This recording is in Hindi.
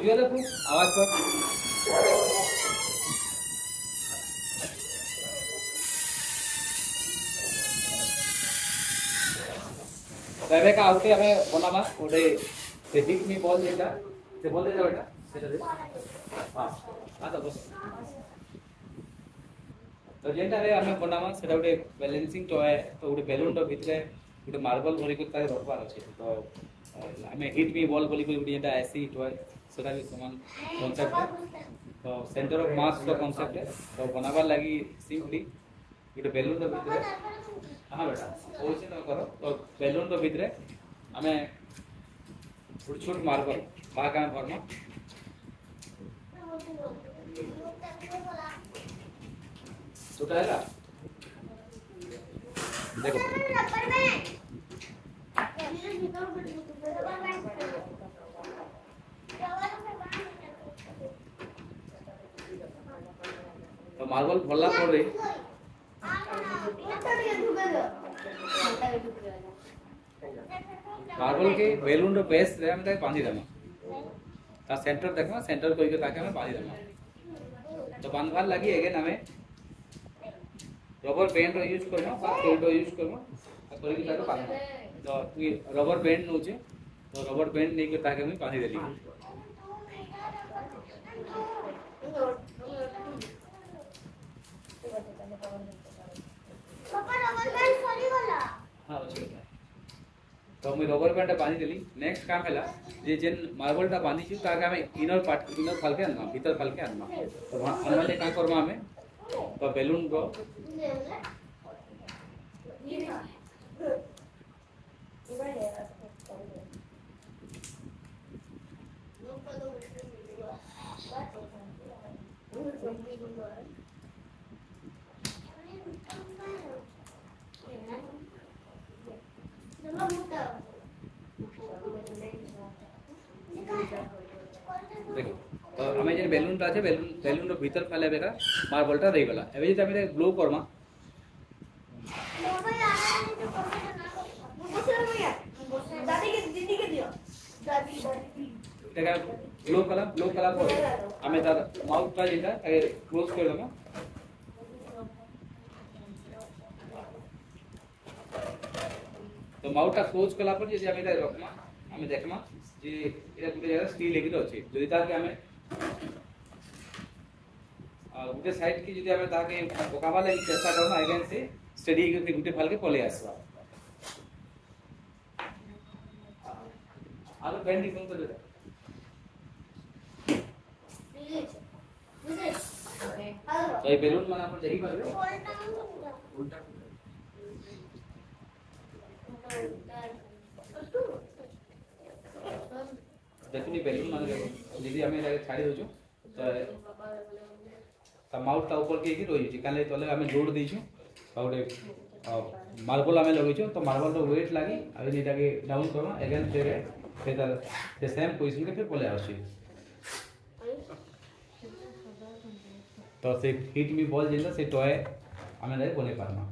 जोरे फूक आवाज कर तबे का आउटे हमें बनामा ओडे से हिट मी बॉल जेटा से बॉल देजा बेटा सेटा दे हां आता बस तो जेटा रे हमें बनामा सेटा ओडे बैलेंसिंग टॉय तो ओडे बैलून तो भितरे ओडे मार्बल भरी को तारे रखबार अछि तो हमें हिट मी बॉल बोली को जेटा ऐसी टॉय सेटा भी समान कांसेप्ट तो सेंटर ऑफ मास का कांसेप्ट है तो बनाबार लागि सिंपली ओडे बैलून तो भितरे हाँ बेटा ओसे न करो तो बैलून तो भितरे हमें छोट छोट मार्बल बागा भरमा छोटा है ना देखो तो मार्बल भरला पड़े मार्बल के बैलून रो बेस रे हम ताके बांधी देमा ता सेंटर देखमा सेंटर कोई के ताके हम बांधी देमा तो बांधवार लागि अगेन हमें रबर बैंड रो यूज करमा बा टेप रो यूज करमा आ कोई के ताके बांधमा तो ये रबर बैंड नोचे तो रबर बैंड नै के ताके हम बांधी देली हाँ तो मैं रबर बैंड बांधी देली नेक्स्ट काम हैला जे जेन मार्बल टा बांधी छु ताके हमें इनर पार्ट इनर फाल के आनमा भीतर फाल के आनमा तो अनवाले का करमा हमें तो बैलून को देखो तो हमें जे बैलून ता छे बैलून रो भीतर फाले बेका मार्बल टा रही गला एबे जे हमें ग्लो करमा दादी के दियो देखा ग्लो कला पर हमें तार माउथ टा जेटा क्लोज कर देमा तो माउथ टा क्लोज कला पर जे हमें रखमा हमें देखमा जे एटा गुटे जगह स्टील लेकिन अछि जदि ताके हमें गुटे साइड की जदि हमें ताके पकावा लागि चेष्टा करना अगेन से स्टडी के गुटे फाल के पले आसबा आरो पेंटिंग कोन कर तो ये बैलून माने अपन जही करबे उल्टा देखनी बैलून माने यदि हमें जाके छाड़ी दोछु तो माउथ ता ऊपर के रही छी काले तले हमें जोड़ दैछु और मार्बल हमें लगैछु तो मार्बल रो वेट लागी आ एटा के डाउन करमा अगेन फिर द सेम पोजीशन के फिर पले आसी तो से हिट मी बॉल जेला से टॉय हमें बने पारमा।